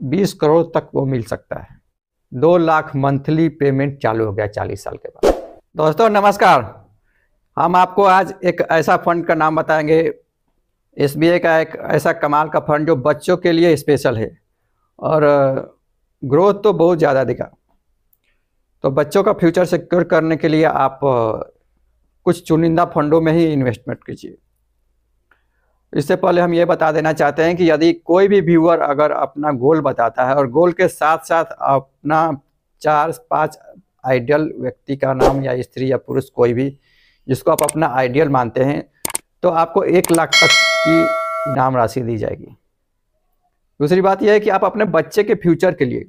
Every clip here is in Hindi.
20 करोड़ तक वो मिल सकता है। 2 लाख मंथली पेमेंट चालू हो गया 40 साल के बाद। दोस्तों नमस्कार, हम आपको आज एक ऐसा फंड का नाम बताएंगे। एसबीआई का एक ऐसा कमाल का फंड जो बच्चों के लिए स्पेशल है और ग्रोथ तो बहुत ज़्यादा दिखा। तो बच्चों का फ्यूचर सिक्योर करने के लिए आप कुछ चुनिंदा फंडों में ही इन्वेस्टमेंट कीजिए। इससे पहले हम ये बता देना चाहते हैं कि यदि कोई भी व्यूअर अगर अपना गोल बताता है और गोल के साथ साथ अपना 4-5 आइडियल व्यक्ति का नाम या स्त्री या पुरुष कोई भी जिसको आप अपना आइडियल मानते हैं, तो आपको 1 लाख तक की इनाम राशि दी जाएगी। दूसरी बात यह है कि आप अपने बच्चे के फ्यूचर के लिए,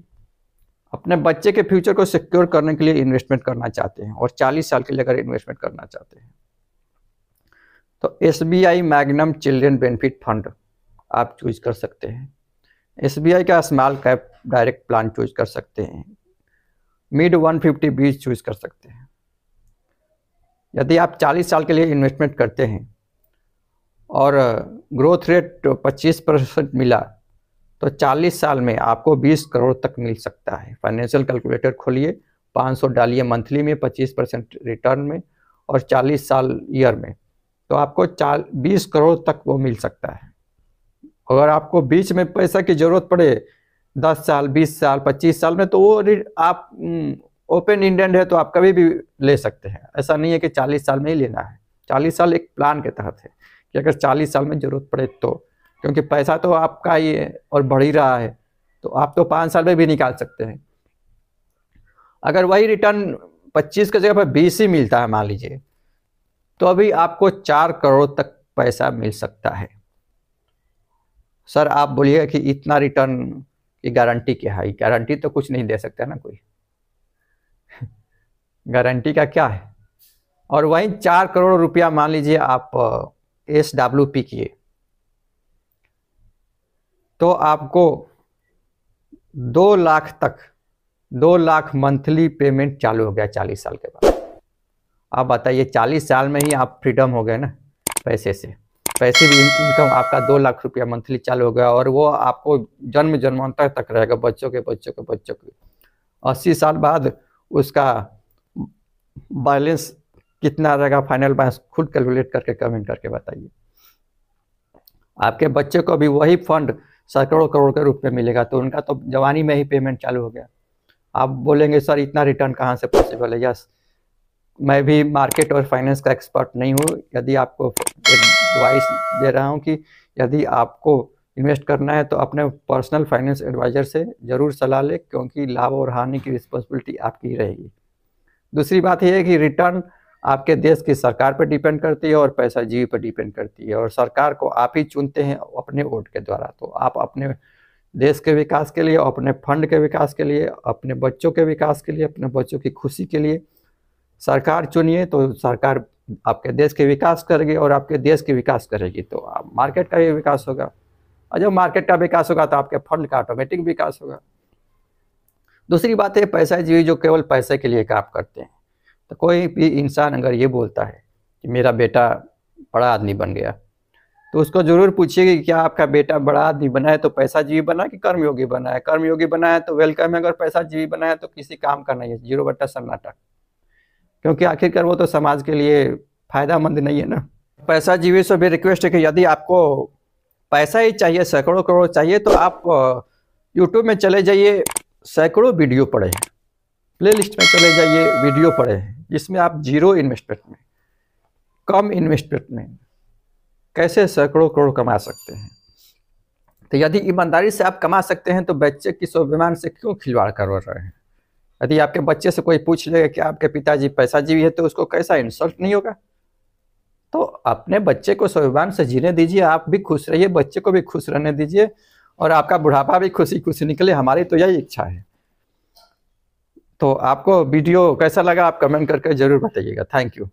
अपने बच्चे के फ्यूचर को सिक्योर करने के लिए इन्वेस्टमेंट करना चाहते हैं और 40 साल के लिए अगर इन्वेस्टमेंट करना चाहते हैं तो SBI magnum children benefit fund आप चूज कर सकते हैं। एसबीआई का small cap direct plan choose कर सकते हैं। मिड 150 बीज चूज कर सकते हैं। यदि आप 40 साल के लिए इन्वेस्टमेंट करते हैं और ग्रोथ रेट 25% मिला तो 40 साल में आपको 20 करोड़ तक मिल सकता है। फाइनेंशियल कैलकुलेटर खोलिए, 500 डालिए मंथली में 25% रिटर्न में और 40 साल ईयर में, तो आपको 20 करोड़ तक वो मिल सकता है। अगर आपको बीच में पैसा की ज़रूरत पड़े 10 साल, 20 साल, 25 साल में, तो वो आप ओपन इंडेड है तो आप कभी भी ले सकते हैं। ऐसा नहीं है कि 40 साल में ही लेना है। 40 साल एक प्लान के तहत है कि अगर 40 साल में ज़रूरत पड़े तो, क्योंकि पैसा तो आपका ही है और बढ़ ही रहा है, तो आप तो 5 साल में भी निकाल सकते हैं। अगर वही रिटर्न 25 की जगह पर 20 ही मिलता है मान लीजिए, तो अभी आपको 4 करोड़ तक पैसा मिल सकता है। सर आप बोलिए कि इतना रिटर्न की गारंटी क्या है? गारंटी तो कुछ नहीं दे सकता ना कोई। गारंटी का क्या है? और वहीं 4 करोड़ रुपया मान लीजिए आप SWP किए तो आपको 2 लाख तक, 2 लाख मंथली पेमेंट चालू हो गया 40 साल के बाद। आप बताइए 40 साल में ही आप फ्रीडम हो गए ना पैसे से। पैसे भी इनकम आपका 2 लाख रुपया मंथली चालू हो गया और वो आपको जन्म जन्मांतर तक रहेगा। बच्चों के 80 साल बाद उसका बैलेंस कितना रहेगा, फाइनल बैलेंस खुद कैलकुलेट करके कमेंट करके बताइए। आपके बच्चे को भी वही फंड सैकड़ों करोड़ के रूप में मिलेगा, तो उनका तो जवानी में ही पेमेंट चालू हो गया। आप बोलेंगे सर इतना रिटर्न कहाँ से पॉसिबल है? यस, मैं भी मार्केट और फाइनेंस का एक्सपर्ट नहीं हूँ। यदि आपको एक एडवाइस दे रहा हूँ कि यदि आपको इन्वेस्ट करना है तो अपने पर्सनल फाइनेंस एडवाइज़र से ज़रूर सलाह लें, क्योंकि लाभ और हानि की रिस्पॉन्सिबिलिटी आपकी रहेगी। दूसरी बात यह है कि रिटर्न आपके देश की सरकार पर डिपेंड करती है और पैसा जीवी पर डिपेंड करती है, और सरकार को आप ही चुनते हैं अपने वोट के द्वारा। तो आप अपने देश के विकास के लिए, अपने फंड के विकास के लिए, अपने बच्चों के विकास के लिए, अपने बच्चों की खुशी के लिए सरकार चुनिए, तो सरकार आपके देश के विकास करेगी और आपके देश की विकास करेगी तो आप मार्केट का भी विकास होगा, और जब मार्केट का विकास होगा तो आपके फंड का ऑटोमेटिक विकास होगा। दूसरी बात है पैसा जीवी जो केवल पैसे के लिए काम करते हैं। तो कोई भी इंसान अगर ये बोलता है कि मेरा बेटा बड़ा आदमी बन गया, तो उसको ज़रूर पूछिए कि क्या आपका बेटा बड़ा आदमी बना है तो पैसा जीवी बना कि कर्मयोगी बना है? कर्मयोगी बना है तो वेलकम है, अगर पैसा जीवी बना है तो किसी काम का नहीं है, 0 बट्टा सन्नाटा, क्योंकि आखिरकार वो तो समाज के लिए फायदेमंद नहीं है ना। पैसा जीवी से भी रिक्वेस्ट है कि यदि आपको पैसा ही चाहिए, सैकड़ों करोड़ चाहिए, तो आप यूट्यूब में चले जाइए, सैकड़ों वीडियो पड़े हैं। प्ले लिस्ट में चले जाइए, वीडियो पड़े हैं जिसमें आप 0 इन्वेस्टमेंट में, कम इन्वेस्टमेंट में कैसे सैकड़ों करोड़ कमा सकते हैं। तो यदि ईमानदारी से आप कमा सकते हैं तो बच्चे की स्वाभिमान से क्यों खिलवाड़ कर रहे हैं? यदि आपके बच्चे से कोई पूछ लेगा कि आपके पिताजी पैसा जीवी है तो उसको कैसा इंसल्ट नहीं होगा? तो अपने बच्चे को स्वाभिमान से जीने दीजिए, आप भी खुश रहिए, बच्चे को भी खुश रहने दीजिए और आपका बुढ़ापा भी खुशी खुशी निकले। हमारी तो यही इच्छा है। तो आपको वीडियो कैसा लगा आप कमेंट करके ज़रूर बताइएगा। Thank you.